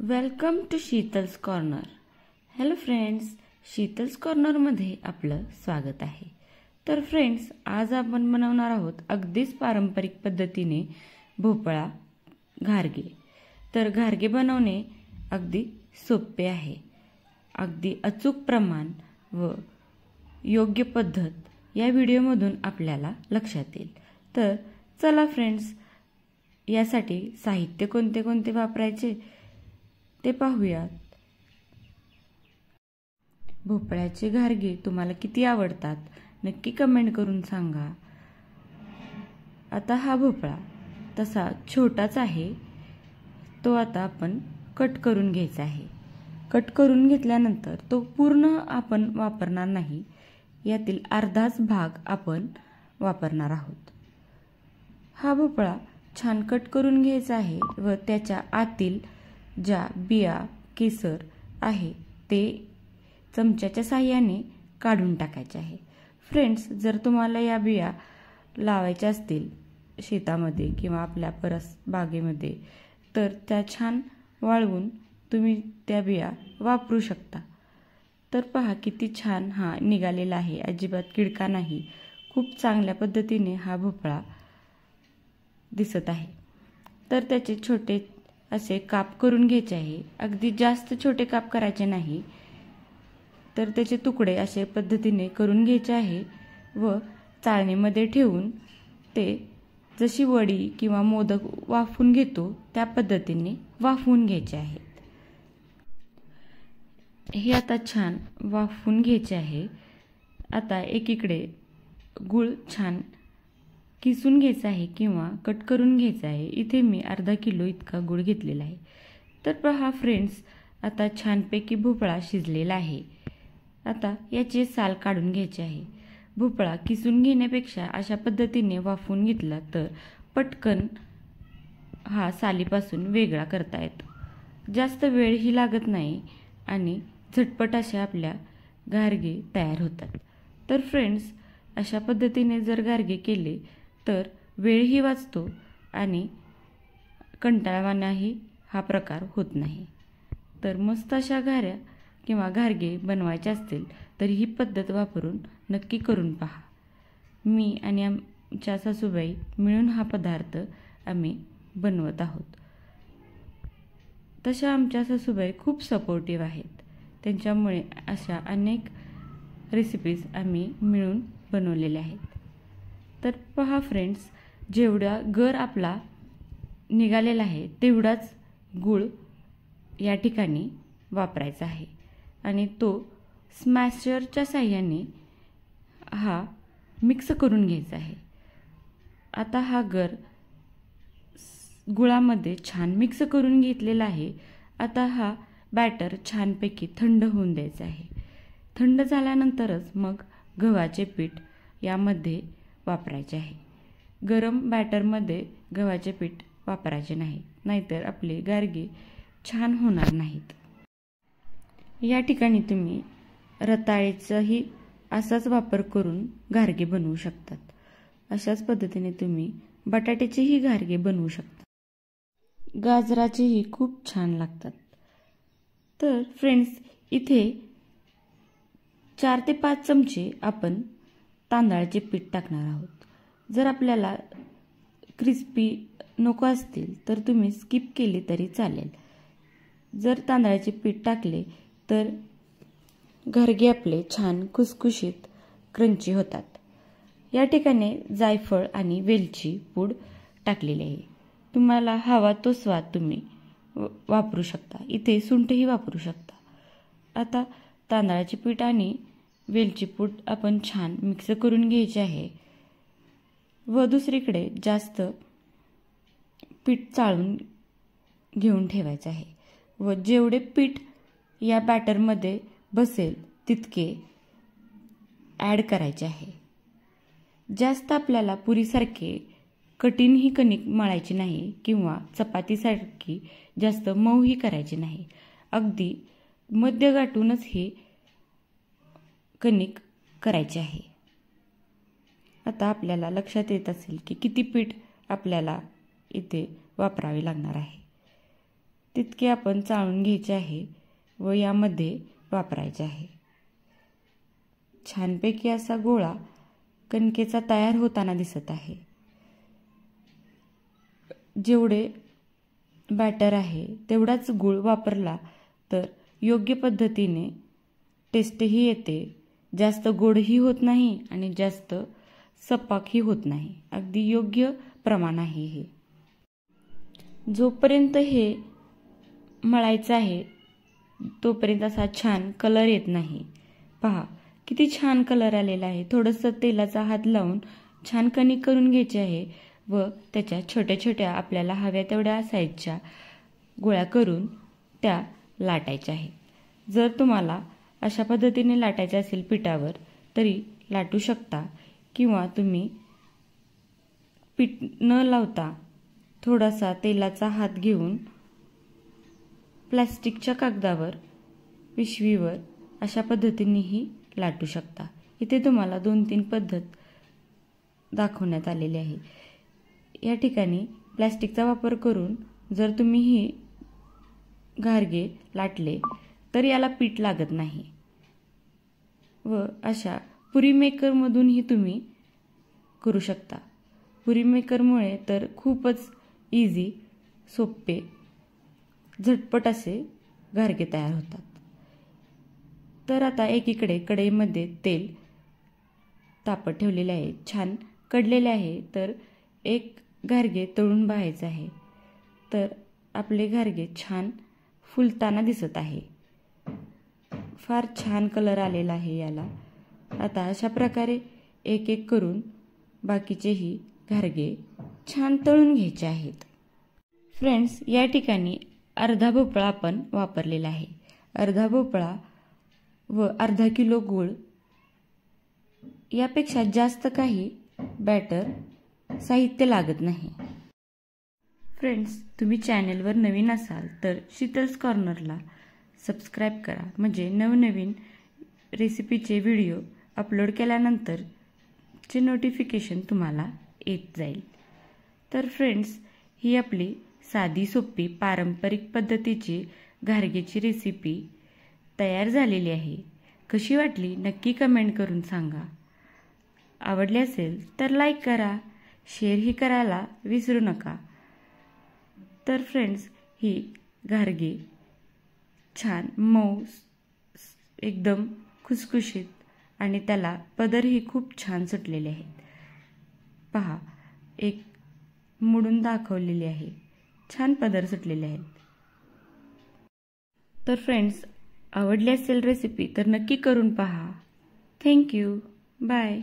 Welcome to Sheetal's corner. Hello friends, Sheetal's कॉर्नरमध्ये आपलं स्वागत आहे. तर फ्रेंड्स, आज आपण बनवणार आहोत अगदीच पारंपरिक पद्धतीने भोपळा घारगे. तर घारगे बनवणे अगदी सोपे आहे. अगदी अचूक प्रमाण व योग्य पद्धत या व्हिडिओमधून आपल्याला लक्षात येईल. तर चला फ्रेंड्स, यासाठी साहित्य कोणते कोणते वापरायचे ते पाहूयात. भोपळ्याचे घारगे तुम्हाला किती आवडतात नक्की कमेंट करून सांगा. आता हा भोपळा तसा छोटाच आहे, तो आता आपण कट करून घ्यायचा आहे. कट करून घेतल्यानंतर तो पूर्ण आपण वापरणार नाही, यातील अर्धाच भाग आपण वापरणार आहोत. हा भोपळा छान कट करून घ्यायचा आहे व त्याच्या आतील ज्या बिया केसर आहे ते चमच्याच्या साहाय्याने काढून टाकायचे आहे. फ्रेंड्स, जर तुम्हाला या बिया लावायच्या असतील शेतामध्ये किंवा आपल्या परस बागेमध्ये तर त्या छान वाळवून तुम्ही त्या बिया वापरू शकता. तर पहा किती छान हा निघालेला आहे, अजिबात किडका नाही. खूप चांगल्या पद्धतीने हा भोपळा दिसत आहे. तर त्याचे छोटे असे काप करून घ्यायचे आहे. अगदी जास्त छोटे काप करायचे नाही, तर त्याचे तुकडे असे पद्धतीने करून घ्यायचे आहे व चाळणीमध्ये ठेवून ते जशी वडी किंवा मोदक वाफवून घेतो त्या पद्धतीने वाफवून घ्यायचे आहेत. हे आता छान वाफवून घ्यायचे आहे. आता एकीकडे गूळ छान किसून घ्यायचा आहे किंवा कट करून घ्यायचा आहे. इथे मी अर्धा किलो इतका गूळ घेतलेला आहे. तर पहा फ्रेंड्स, आता छानपैकी भोपळा शिजलेला आहे. आता याचे साल काढून घ्यायचे आहे. भोपळा किसून घेण्यापेक्षा अशा पद्धतीने वाफवून घेतला तर पटकन हा सालीपासून वेगळा करता येतो. जास्त वेळही लागत नाही आणि झटपट अशा आपल्या घारगे तयार होतात. तर फ्रेंड्स, अशा पद्धतीने जर घारगे केले तर वेळही वाचतो आणि कंटाळवाणाही हा प्रकार होत नाही. तर मस्त अशा घाऱ्या किंवा घारगे बनवायचे असतील तर ही पद्धत वापरून नक्की करून पहा. मी आणि आमच्या सासूबाई मिळून हा पदार्थ आम्ही बनवत आहोत. तशा आमच्या सासूबाई खूप सपोर्टिव्ह आहेत. त्यांच्यामुळे अशा अनेक रेसिपीज आम्ही मिळून बनवलेल्या आहेत. तर पहा फ्रेंड्स, जेवढा गर आपला निघालेला आहे तेवढाच गूळ या ठिकाणी वापरायचा आहे आणि तो स्मॅशरच्या साहाय्याने हा मिक्स करून घ्यायचा आहे. आता हा गर गुळामध्ये छान मिक्स करून घेतलेला आहे. आता हा बॅटर छानपैकी थंड होऊन द्यायचा आहे. थंड झाल्यानंतरच मग गव्हाचे पीठ यामध्ये वापरायचे आहे. गरम बॅटरमध्ये गव्हाचे पीठ वापरायचे नाही, नाहीतर आपले घारगे छान होणार नाहीत. या ठिकाणी तुम्ही रताळ्याचाही असाच वापर करून घारगे बनवू शकतात. अशाच पद्धतीने तुम्ही बटाट्याचेही घारगे बनवू शकता. गाजराचेही खूप छान लागतात. तर फ्रेंड्स, इथे 4 ते 5 चमचे आपण तांदळाचे पीठ टाकणार आहोत. जर आपल्याला क्रिस्पी नको असतील तर तुम्ही स्किप केले तरी चालेल. जर तांदळाचे पीठ टाकले तर घारगे आपले छान खुसखुशीत क्रंची होतात. या ठिकाणी जायफळ आणि वेलची पूड टाकलेली आहे. तुम्हाला हवा तो स्वाद तुम्ही वापरू शकता. इथे सुंठही वापरू शकता. आता तांदळाचे पीठ आणि वेलची पूड आपण छान मिक्स करून घ्यायचे आहे व दुसरीकडे जास्त पीठ चाळून घेऊन ठेवायचे आहे व जेवढे पीठ या बॅटरमध्ये बसेल तितके ॲड करायचे आहे. जास्त आपल्याला पुरीसारखे कठीणही कणिक मळायची नाही किंवा चपातीसारखी जास्त मऊही करायची नाही. अगदी मध्य गाठूनच हे कणिक करायचे आहे. आता आपल्याला लक्षात येत असेल की किती पीठ आपल्याला इथे वापरावे लागणार आहे. तितके आपण चाळून घ्यायचे आहे व यामध्ये वापरायचे आहे. छानपैकी असा गोळा कणकेचा तयार होताना दिसत आहे. जेवढे बॅटर आहे तेवढाच गूळ वापरला तर योग्य पद्धतीने टेस्टही येते, जास्त गोडही होत नाही आणि जास्त सपाकही होत नाही. अगदी योग्य प्रमाण आहे हे. जोपर्यंत हे मळायचं आहे तोपर्यंत असा छान कलर येत नाही. पहा किती छान कलर आलेला आहे. थोडंसं तेलाचा हात लावून छान कणिक करून घ्यायची आहे व त्याच्या छोट्या छोट्या आपल्याला हव्या तेवढ्या साईजच्या गोळ्या करून त्या लाटायच्या आहेत. जर तुम्हाला अशा पद्धतीने लाटायचे असेल पिठावर तरी लाटू शकता किंवा तुम्ही पीठ न लावता थोडासा तेलाचा हात घेऊन प्लास्टिकच्या कागदावर पिशवीवर अशा पद्धतीनेही लाटू शकता. इथे तुम्हाला 2-3 पद्धत दाखवण्यात आलेली आहे. या ठिकाणी प्लास्टिकचा वापर करून जर तुम्ही ही घारगे लाटले तर याला पीठ लागत नाही व अशा पुरी मेकरमधूनही तुम्ही करू शकता. पुरी मेकरमुळे तर खूपच इझी, सोपे, झटपट असे घारगे तयार होतात. तर आता एकीकडे कढईमध्ये तेल तापत ठेवलेले आहे, छान कडलेले आहे. तर एक घारगे तळून पाहायचे आहे. तर आपले घारगे छान फुलताना दिसत आहे. फार छान कलर आलेला आहे याला. आता अशा प्रकारे एक एक करून बाकीचेही घारगे छान तळून घ्यायचे आहेत. फ्रेंड्स, या ठिकाणी अर्धा भोपळा आपण वापरलेला आहे. अर्धा भोपळा व अर्धा किलो गूळ, यापेक्षा जास्त काही बॅटर साहित्य लागत नाही. फ्रेंड्स, तुम्ही चॅनलवर नवीन असाल तर शीतल्स कॉर्नरला सबस्क्राईब करा, म्हणजे नवनवीन रेसिपीचे व्हिडिओ अपलोड केल्यानंतरचे नोटिफिकेशन तुम्हाला येत जाईल. तर फ्रेंड्स, ही आपली साधी सोपी पारंपरिक पद्धतीची घारगेची रेसिपी तयार झालेली आहे. कशी वाटली नक्की कमेंट करून सांगा. आवडली असेल तर लाईक करा, शेअरही करायला विसरू नका. तर फ्रेंड्स, ही घारगे छान मऊ, एकदम खुसखुशीत आणि त्याला पदरही खूप छान सुटलेले आहेत. पहा, एक मोडून दाखवलेली आहे, छान पदर सुटलेले आहेत. तर फ्रेंड्स, आवडली असेल रेसिपी तर नक्की करून पहा. थँक्यू. बाय.